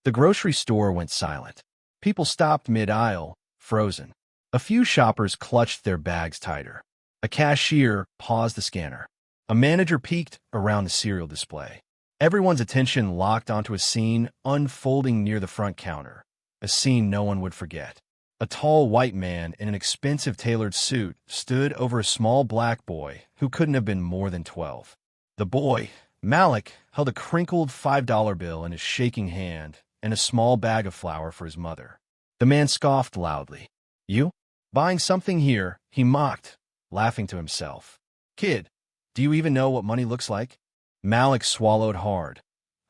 The grocery store went silent. People stopped mid-aisle, frozen. A few shoppers clutched their bags tighter. A cashier paused the scanner. A manager peeked around the cereal display. Everyone's attention locked onto a scene unfolding near the front counter, a scene no one would forget. A tall white man in an expensive tailored suit stood over a small black boy who couldn't have been more than 12. The boy, Malik, held a crinkled $5 bill in his shaking hand and a small bag of flour for his mother. The man scoffed loudly. "You? Buying something here?" he mocked, laughing to himself. "Kid, do you even know what money looks like?" Malik swallowed hard,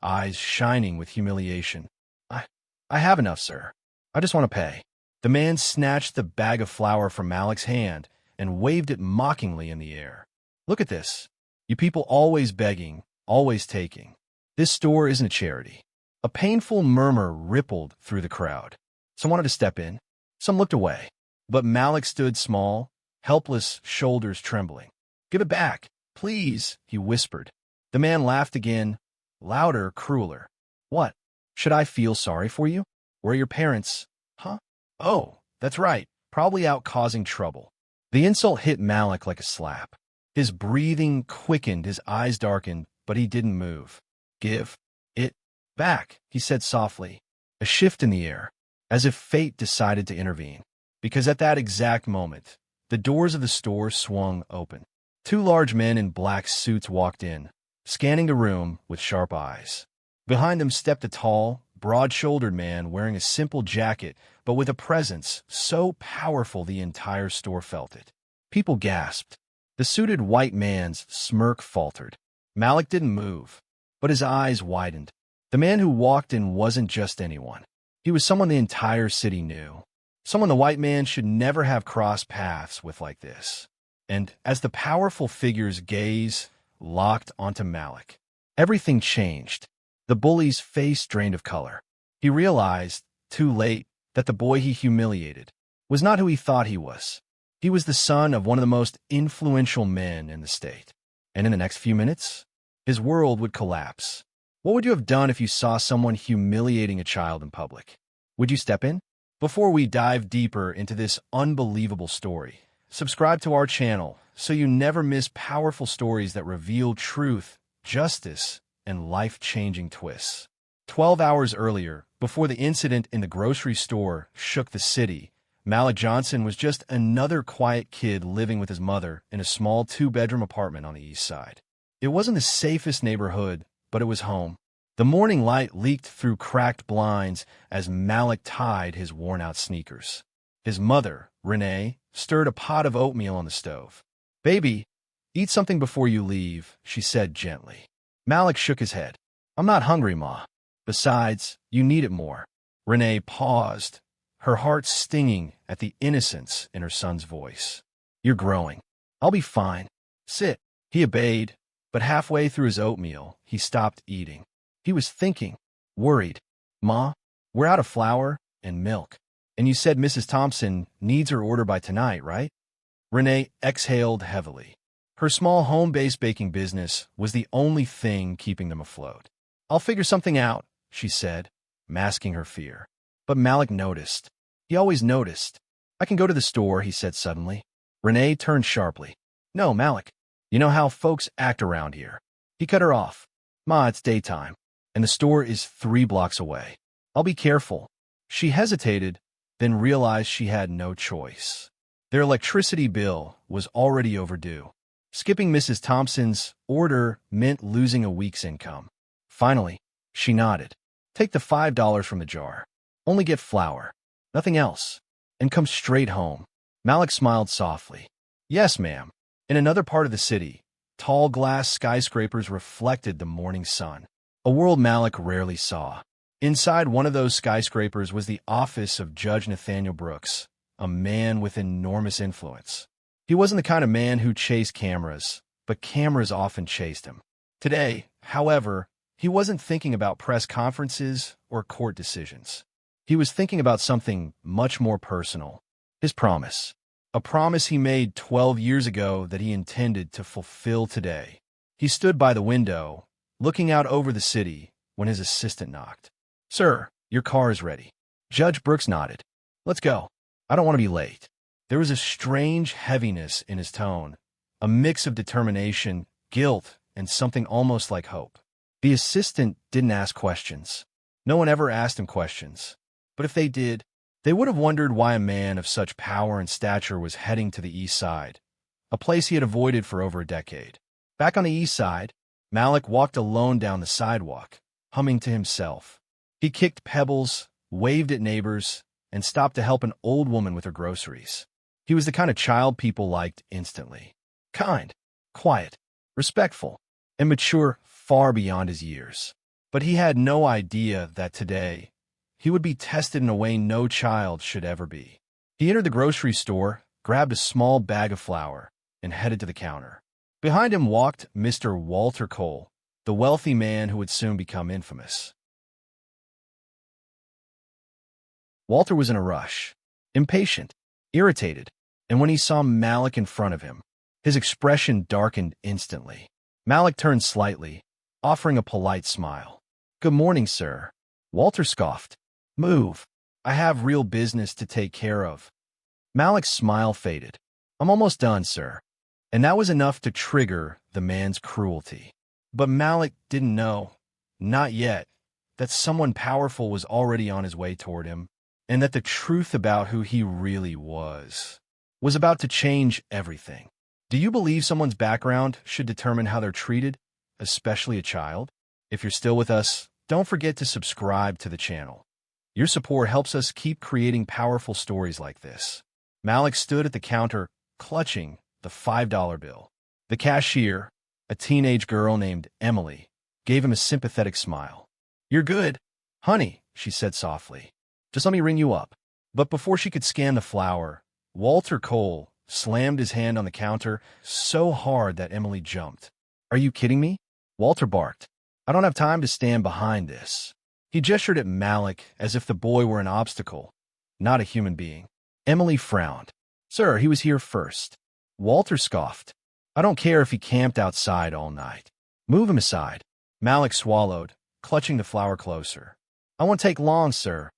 eyes shining with humiliation. I have enough, sir. I just want to pay." The man snatched the bag of flour from Malik's hand and waved it mockingly in the air. "Look at this. You people always begging, always taking. This store isn't a charity." A painful murmur rippled through the crowd. Some wanted to step in. Some looked away. But Malik stood small, helpless, shoulders trembling. "Give it back, please," he whispered. The man laughed again, louder, crueler. "What? Should I feel sorry for you? Where are your parents? Huh? Oh, that's right, probably out causing trouble." The insult hit Malik like a slap. His breathing quickened, his eyes darkened, but he didn't move. "Give it back," he said softly, a shift in the air, as if fate decided to intervene. Because at that exact moment, the doors of the store swung open. Two large men in black suits walked in, scanning the room with sharp eyes. Behind them stepped a tall, broad-shouldered man wearing a simple jacket, but with a presence so powerful the entire store felt it. People gasped. The suited white man's smirk faltered. Malik didn't move, but his eyes widened. The man who walked in wasn't just anyone. He was someone the entire city knew. Someone the white man should never have crossed paths with like this. And as the powerful figure's gaze locked onto Malik, everything changed. The bully's face drained of color. He realized, too late, that the boy he humiliated was not who he thought he was. He was the son of one of the most influential men in the state. And in the next few minutes, his world would collapse. What would you have done if you saw someone humiliating a child in public? Would you step in? Before we dive deeper into this unbelievable story, subscribe to our channel so you never miss powerful stories that reveal truth, justice, and life-changing twists. 12 hours earlier, before the incident in the grocery store shook the city, Malik Johnson was just another quiet kid living with his mother in a small 2-bedroom apartment on the east side. It wasn't the safest neighborhood, but it was home. The morning light leaked through cracked blinds as Malik tied his worn-out sneakers. His mother, Renee, stirred a pot of oatmeal on the stove. "Baby, eat something before you leave," she said gently. Malik shook his head. "I'm not hungry, Ma. Besides, you need it more." Renee paused, her heart stinging at the innocence in her son's voice. "You're growing. I'll be fine. Sit." He obeyed, but halfway through his oatmeal, he stopped eating. He was thinking, worried. "Ma, we're out of flour and milk. And you said Mrs. Thompson needs her order by tonight, right?" Renee exhaled heavily. Her small home-based baking business was the only thing keeping them afloat. "I'll figure something out," she said, masking her fear. But Malik noticed. He always noticed. "I can go to the store," he said suddenly. Renee turned sharply. "No, Malik. You know how folks act around here." He cut her off. "Ma, it's daytime, and the store is 3 blocks away. I'll be careful." She hesitated, then realized she had no choice. Their electricity bill was already overdue. Skipping Mrs. Thompson's order meant losing a week's income. Finally, she nodded. "Take the $5 from the jar. Only get flour. Nothing else. And come straight home." Malik smiled softly. "Yes, ma'am." In another part of the city, tall glass skyscrapers reflected the morning sun, a world Malik rarely saw. Inside one of those skyscrapers was the office of Judge Nathaniel Brooks, a man with enormous influence. He wasn't the kind of man who chased cameras, but cameras often chased him. Today, however, he wasn't thinking about press conferences or court decisions. He was thinking about something much more personal, his promise. A promise he made 12 years ago that he intended to fulfill today. He stood by the window, looking out over the city, when his assistant knocked. "Sir, Your car is ready. Judge Brooks nodded. Let's go. I don't want to be late. There was a strange heaviness in his tone, a mix of determination, guilt, and something almost like hope. The assistant didn't ask questions. No one ever asked him questions. But if they did, they would have wondered why a man of such power and stature was heading to the east side, a place he had avoided for over a decade. Back on the east side, Malik walked alone down the sidewalk, humming to himself. He kicked pebbles, waved at neighbors, and stopped to help an old woman with her groceries. He was the kind of child people liked instantly. Kind, quiet, respectful, and mature far beyond his years. But he had no idea that today, he would be tested in a way no child should ever be. He entered the grocery store, grabbed a small bag of flour, and headed to the counter. Behind him walked Mr. Walter Cole, the wealthy man who would soon become infamous. Walter was in a rush, impatient, irritated, and when he saw Malik in front of him, his expression darkened instantly. Malik turned slightly, offering a polite smile. "Good morning, sir." Walter scoffed. "Move. I have real business to take care of." Malik's smile faded. "I'm almost done, sir." And that was enough to trigger the man's cruelty. But Malik didn't know, not yet, that someone powerful was already on his way toward him, and that the truth about who he really was about to change everything. Do you believe someone's background should determine how they're treated, especially a child? If you're still with us, don't forget to subscribe to the channel. Your support helps us keep creating powerful stories like this. Malik stood at the counter, clutching the $5 bill. The cashier, a teenage girl named Emily, gave him a sympathetic smile. "You're good, honey," she said softly. "Just let me ring you up." But before she could scan the flour, Walter Cole slammed his hand on the counter so hard that Emily jumped. "Are you kidding me?" Walter barked. "I don't have time to stand behind this." He gestured at Malik as if the boy were an obstacle, not a human being. Emily frowned. "Sir, he was here first." Walter scoffed. "I don't care if he camped outside all night. Move him aside." Malik swallowed, clutching the flour closer. "I won't take long, sir."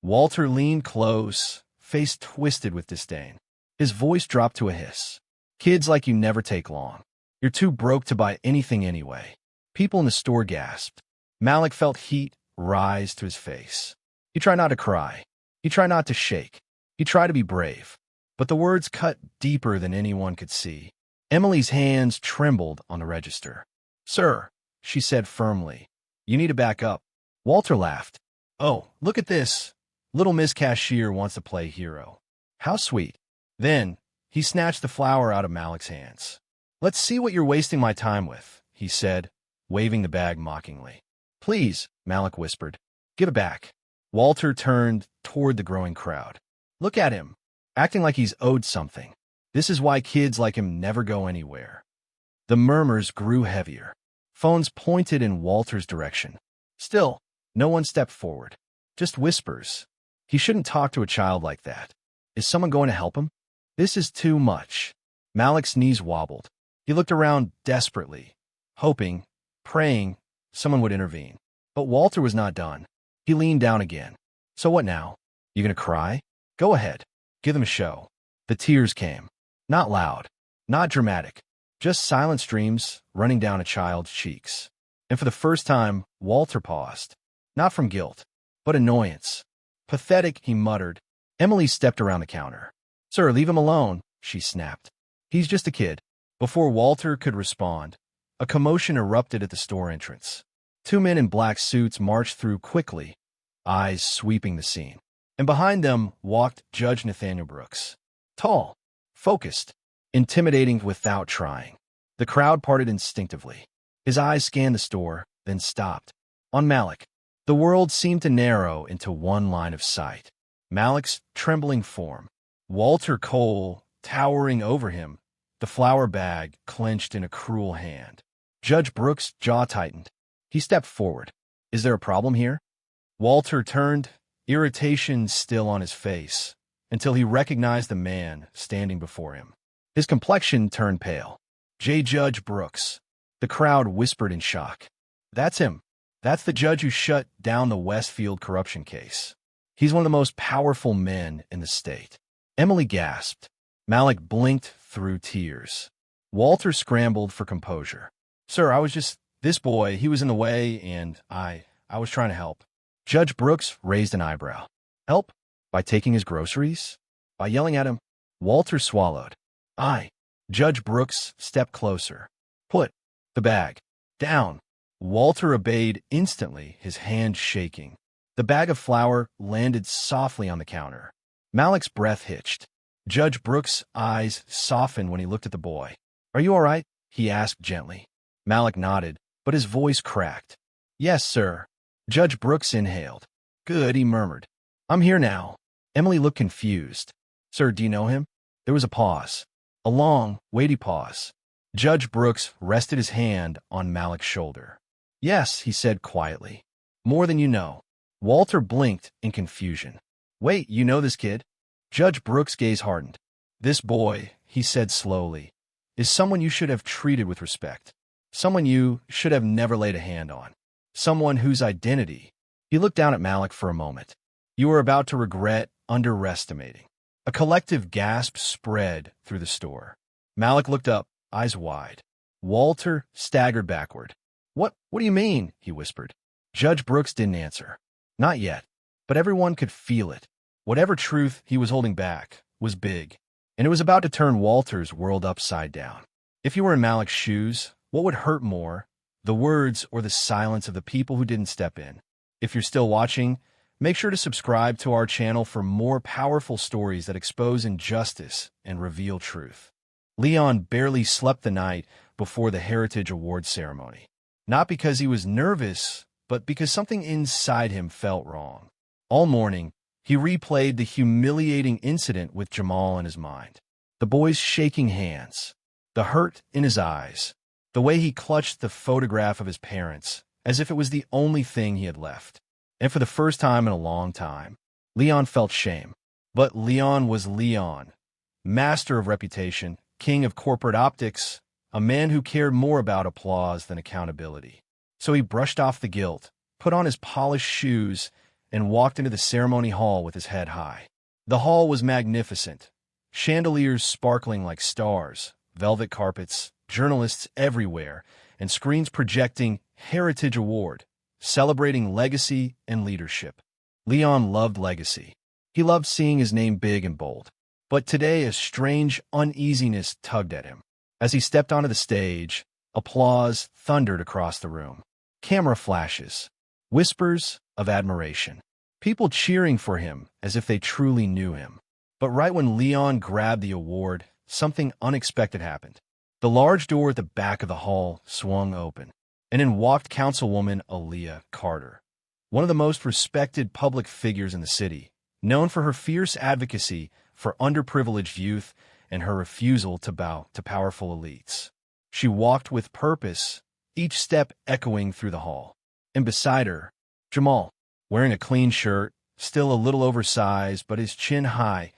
Walter leaned close, face twisted with disdain. His voice dropped to a hiss. "Kids like you never take long. You're too broke to buy anything anyway." People in the store gasped. Malik felt heat rise to his face. He tried not to cry. He tried not to shake. He tried to be brave. But the words cut deeper than anyone could see. Emily's hands trembled on the register. "Sir," she said firmly, "you need to back up." Walter laughed. "Oh, look at this. Little Miss Cashier wants to play hero. How sweet." Then, he snatched the flour out of Malik's hands. "Let's see what you're wasting my time with," he said, waving the bag mockingly. "Please," Malik whispered. "Give it back." Walter turned toward the growing crowd. "Look at him, acting like he's owed something. This is why kids like him never go anywhere." The murmurs grew heavier. Phones pointed in Walter's direction. Still, no one stepped forward. Just whispers. He shouldn't talk to a child like that. Is someone going to help him? This is too much. Malik's knees wobbled. He looked around desperately, hoping, praying, someone would intervene. But Walter was not done. He leaned down again. "So what now? You gonna cry? Go ahead. Give them a show." The tears came. Not loud, not dramatic, just silent streams running down a child's cheeks. And for the first time, Walter paused. Not from guilt, but annoyance. "Pathetic," he muttered. Emily stepped around the counter. "Sir, leave him alone," she snapped. "He's just a kid." Before Walter could respond, a commotion erupted at the store entrance. Two men in black suits marched through quickly, eyes sweeping the scene. And behind them walked Judge Nathaniel Brooks. Tall, focused, intimidating without trying. The crowd parted instinctively. His eyes scanned the store, then stopped. On Malik. The world seemed to narrow into one line of sight. Malik's trembling form. Walter Cole towering over him, the flour bag clenched in a cruel hand. Judge Brooks' jaw tightened. He stepped forward. "Is there a problem here?" Walter turned, irritation still on his face, until he recognized the man standing before him. His complexion turned pale. Judge Brooks. The crowd whispered in shock. "That's him." That's the judge who shut down the Westfield corruption case. He's one of the most powerful men in the state. Emily gasped. Malik blinked through tears. Walter scrambled for composure. Sir, this boy, he was in the way, and I was trying to help. Judge Brooks raised an eyebrow. Help? By taking his groceries? By yelling at him? Walter swallowed. Judge Brooks stepped closer. Put the bag down. Walter obeyed instantly, his hand shaking. The bag of flour landed softly on the counter. Malik's breath hitched. Judge Brooks' eyes softened when he looked at the boy. Are you all right? He asked gently. Malik nodded, but his voice cracked. Yes, sir. Judge Brooks inhaled. Good, he murmured. I'm here now. Emily looked confused. Sir, do you know him? There was a pause. A long, weighty pause. Judge Brooks rested his hand on Malik's shoulder. Yes, he said quietly. More than you know. Walter blinked in confusion. Wait, you know this kid? Judge Brooks' gaze hardened. This boy, he said slowly, is someone you should have treated with respect. Someone you should have never laid a hand on. Someone whose identity. He looked down at Malik for a moment. You are about to regret underestimating. A collective gasp spread through the store. Malik looked up, eyes wide. Walter staggered backward. What do you mean? He whispered. Judge Brooks didn't answer. Not yet, but everyone could feel it. Whatever truth he was holding back was big, and it was about to turn Walter's world upside down. If you were in Malik's shoes, what would hurt more, the words or the silence of the people who didn't step in? If you're still watching, make sure to subscribe to our channel for more powerful stories that expose injustice and reveal truth. Leon barely slept the night before the Heritage Awards ceremony. Not because he was nervous, but because something inside him felt wrong. All morning, he replayed the humiliating incident with Jamal in his mind. The boy's shaking hands, the hurt in his eyes, the way he clutched the photograph of his parents as if it was the only thing he had left. And for the first time in a long time, Leon felt shame. But Leon was Leon, master of reputation, king of corporate optics, a man who cared more about applause than accountability. So he brushed off the guilt, put on his polished shoes, and walked into the ceremony hall with his head high. The hall was magnificent, chandeliers sparkling like stars, velvet carpets, journalists everywhere, and screens projecting Heritage Award, celebrating legacy and leadership. Leon loved legacy. He loved seeing his name big and bold. But today a strange uneasiness tugged at him. As he stepped onto the stage, applause thundered across the room. Camera flashes, whispers of admiration. People cheering for him as if they truly knew him. But right when Leon grabbed the award, something unexpected happened. The large door at the back of the hall swung open, and in walked Councilwoman Aaliyah Carter, one of the most respected public figures in the city, known for her fierce advocacy for underprivileged youth and her refusal to bow to powerful elites. She walked with purpose, each step echoing through the hall. And beside her, Jamal, wearing a clean shirt, still a little oversized, but his chin high,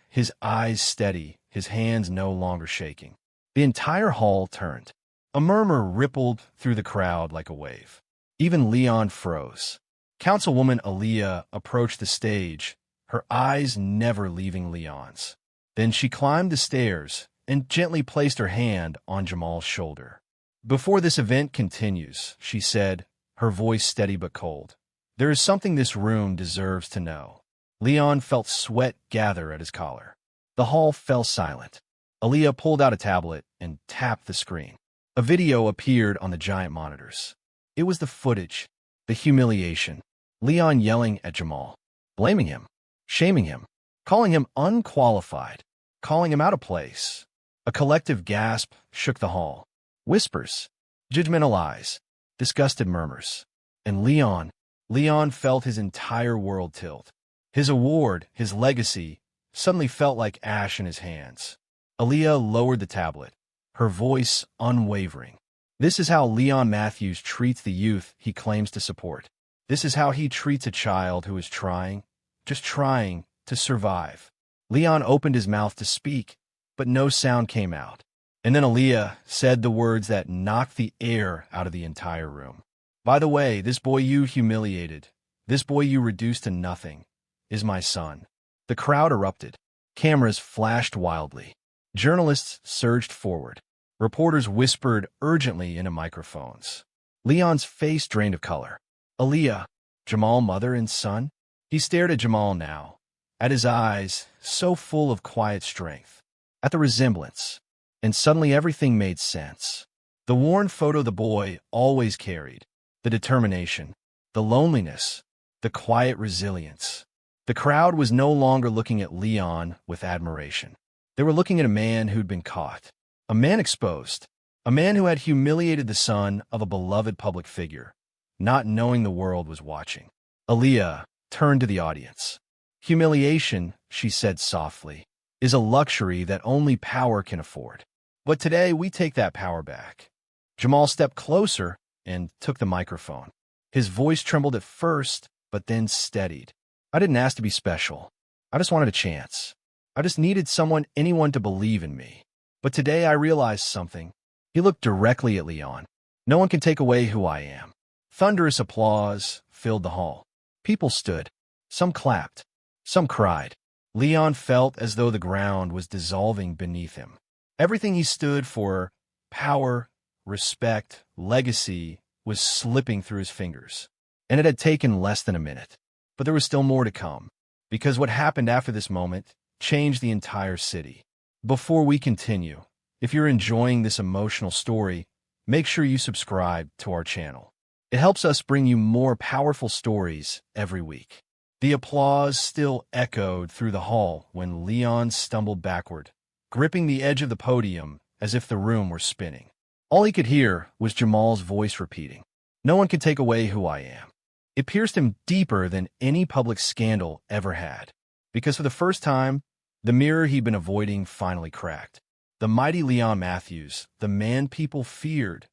his eyes steady, his hands no longer shaking. The entire hall turned. A murmur rippled through the crowd like a wave. Even Leon froze. Councilwoman Aaliyah approached the stage, her eyes never leaving Leon's. Then she climbed the stairs and gently placed her hand on Jamal's shoulder. Before this event continues, she said, her voice steady but cold, there is something this room deserves to know. Leon felt sweat gather at his collar. The hall fell silent. Aaliyah pulled out a tablet and tapped the screen. A video appeared on the giant monitors. It was the footage, the humiliation. Leon yelling at Jamal, blaming him, shaming him, calling him unqualified, calling him out of place. A collective gasp shook the hall. Whispers, judgmental eyes, disgusted murmurs. And Leon felt his entire world tilt. His award, his legacy, suddenly felt like ash in his hands. Aaliyah lowered the tablet, her voice unwavering. This is how Leon Matthews treats the youth he claims to support. This is how he treats a child who is trying, just trying, to survive. Leon opened his mouth to speak, but no sound came out. And then Aaliyah said the words that knocked the air out of the entire room. By the way, this boy you humiliated, this boy you reduced to nothing, is my son." The crowd erupted. Cameras flashed wildly. Journalists surged forward. Reporters whispered urgently into microphones. Leon's face drained of color. Aaliyah, Jamal, mother and son? He stared at Jamal now, at his eyes so full of quiet strength, at the resemblance, and suddenly everything made sense. The worn photo the boy always carried, the determination, the loneliness, the quiet resilience. The crowd was no longer looking at Leon with admiration. They were looking at a man who'd been caught, a man exposed, a man who had humiliated the son of a beloved public figure, not knowing the world was watching. Aaliyah turned to the audience. "Humiliation," she said softly, "is a luxury that only power can afford. But today we take that power back." Jamal stepped closer and took the microphone. His voice trembled at first, but then steadied. "I didn't ask to be special. I just wanted a chance. I just needed anyone to believe in me. But today I realized something." He looked directly at Leon. "No one can take away who I am." Thunderous applause filled the hall. People stood. Some clapped. Some cried. Leon felt as though the ground was dissolving beneath him. Everything he stood for, power, respect, legacy, was slipping through his fingers. And it had taken less than a minute. But there was still more to come, because what happened after this moment changed the entire city. Before we continue, if you're enjoying this emotional story, make sure you subscribe to our channel. It helps us bring you more powerful stories every week. The applause still echoed through the hall when Leon stumbled backward, gripping the edge of the podium as if the room were spinning. All he could hear was Jamal's voice repeating, "No one can take away who I am." It pierced him deeper than any public scandal ever had, because for the first time, the mirror he'd been avoiding finally cracked. The mighty Leon Matthews, the man people feared,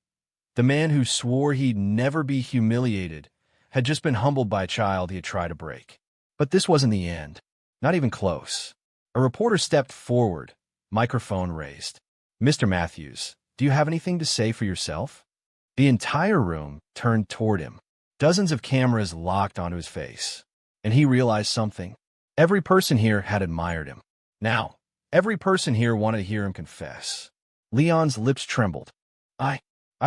the man who swore he'd never be humiliated, had just been humbled by a child he had tried to break. But this wasn't the end, not even close. A reporter stepped forward, microphone raised. "Mr. Matthews, do you have anything to say for yourself?" The entire room turned toward him. Dozens of cameras locked onto his face, and he realized something. Every person here had admired him. Now, every person here wanted to hear him confess. Leon's lips trembled. I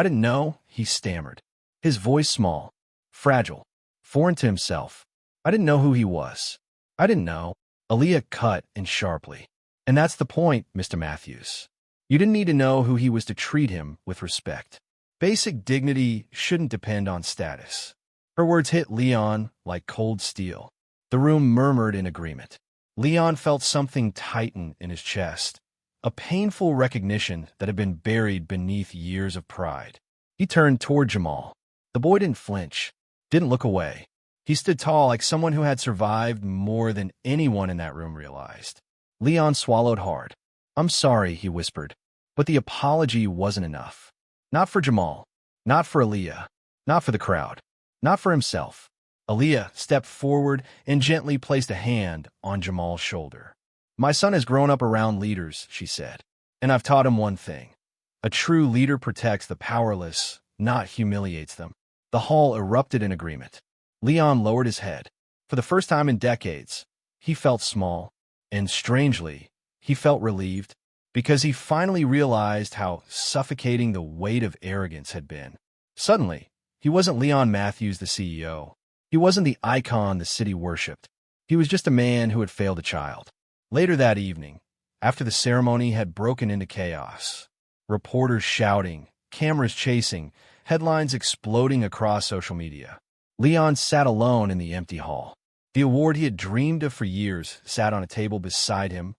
didn't know," he stammered. His voice small, fragile, foreign to himself. "I didn't know who he was. I didn't know." Aaliyah cut in sharply. "And that's the point, Mr. Matthews. You didn't need to know who he was to treat him with respect. Basic dignity shouldn't depend on status." Her words hit Leon like cold steel. The room murmured in agreement. Leon felt something tighten in his chest, a painful recognition that had been buried beneath years of pride. He turned toward Jamal. The boy didn't flinch, didn't look away. He stood tall like someone who had survived more than anyone in that room realized. Leon swallowed hard. "I'm sorry," he whispered, but the apology wasn't enough. Not for Jamal, not for Aaliyah, not for the crowd, not for himself. Aaliyah stepped forward and gently placed a hand on Jamal's shoulder. "My son has grown up around leaders," she said, "and I've taught him one thing. A true leader protects the powerless, not humiliates them." The hall erupted in agreement. Leon lowered his head. For the first time in decades, he felt small, and strangely, he felt relieved, because he finally realized how suffocating the weight of arrogance had been. Suddenly, he wasn't Leon Matthews, the CEO. He wasn't the icon the city worshipped. He was just a man who had failed a child. Later that evening, after the ceremony had broken into chaos, reporters shouting, cameras chasing, headlines exploding across social media, Leon sat alone in the empty hall. The award he had dreamed of for years sat on a table beside him,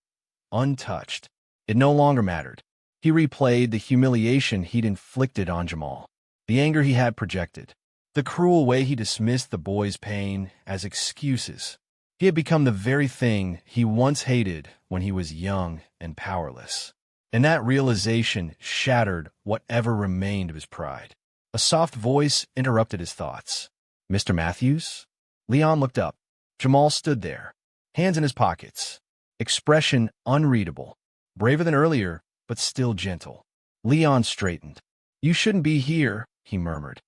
untouched. It no longer mattered. He replayed the humiliation he'd inflicted on Jamal, the anger he had projected, the cruel way he dismissed the boy's pain as excuses. He had become the very thing he once hated when he was young and powerless. And that realization shattered whatever remained of his pride. A soft voice interrupted his thoughts. "Mr. Matthews?" Leon looked up. Jamal stood there, hands in his pockets, expression unreadable, braver than earlier, but still gentle. Leon straightened. "You shouldn't be here," he murmured.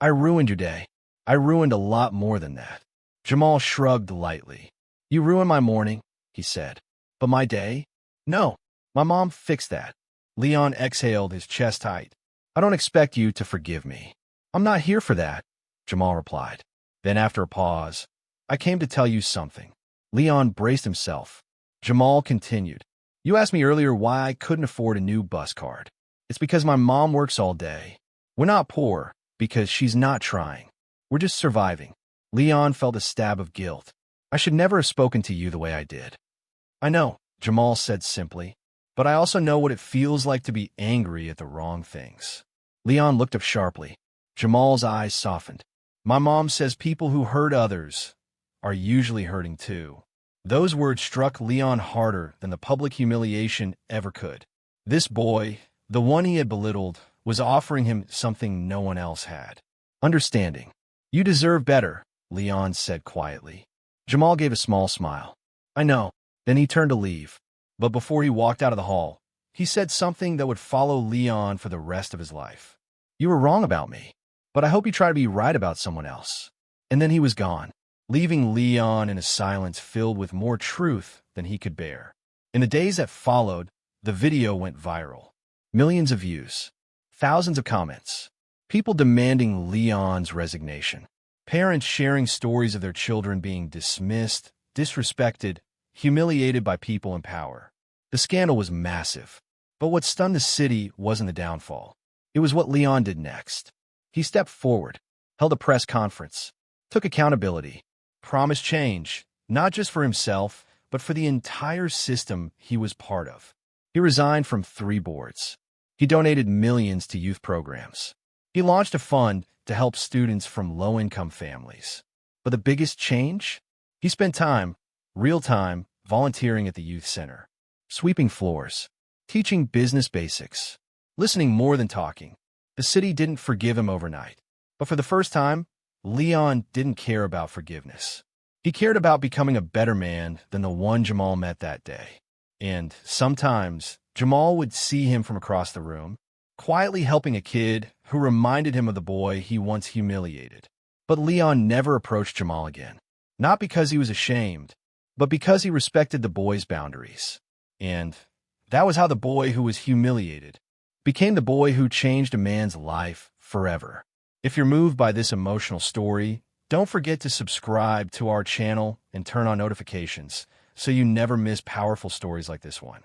I ruined your day. I ruined a lot more than that. Jamal shrugged lightly. You ruined my morning, he said. But my day? No, my mom fixed that. Leon exhaled, his chest tight. I don't expect you to forgive me. I'm not here for that, Jamal replied. Then after a pause, I came to tell you something. Leon braced himself. Jamal continued. You asked me earlier why I couldn't afford a new bus card. It's because my mom works all day. We're not poor because she's not trying. We're just surviving. Leon felt a stab of guilt. I should never have spoken to you the way I did. I know, Jamal said simply, but I also know what it feels like to be angry at the wrong things. Leon looked up sharply. Jamal's eyes softened. My mom says people who hurt others are usually hurting too. Those words struck Leon harder than the public humiliation ever could. This boy, the one he had belittled, was offering him something no one else had. Understanding. You deserve better, Leon said quietly. Jamal gave a small smile. I know. Then he turned to leave. But before he walked out of the hall, he said something that would follow Leon for the rest of his life. You were wrong about me, but I hope you try to be right about someone else. And then he was gone, leaving Leon in a silence filled with more truth than he could bear. In the days that followed, the video went viral. Millions of views, thousands of comments, people demanding Leon's resignation, parents sharing stories of their children being dismissed, disrespected, humiliated by people in power. The scandal was massive, but what stunned the city wasn't the downfall. It was what Leon did next. He stepped forward, held a press conference, took accountability, promised change, not just for himself, but for the entire system he was part of. He resigned from 3 boards. He donated millions to youth programs. He launched a fund to help students from low-income families. But the biggest change? He spent time, real time, volunteering at the youth center, sweeping floors, teaching business basics, listening more than talking. The city didn't forgive him overnight. But for the first time, Leon didn't care about forgiveness. He cared about becoming a better man than the one Jamal met that day. And sometimes, Jamal would see him from across the room, quietly helping a kid who reminded him of the boy he once humiliated. But Leon never approached Jamal again. Not because he was ashamed, but because he respected the boy's boundaries. And that was how the boy who was humiliated became the boy who changed a man's life forever. If you're moved by this emotional story, don't forget to subscribe to our channel and turn on notifications so you never miss powerful stories like this one.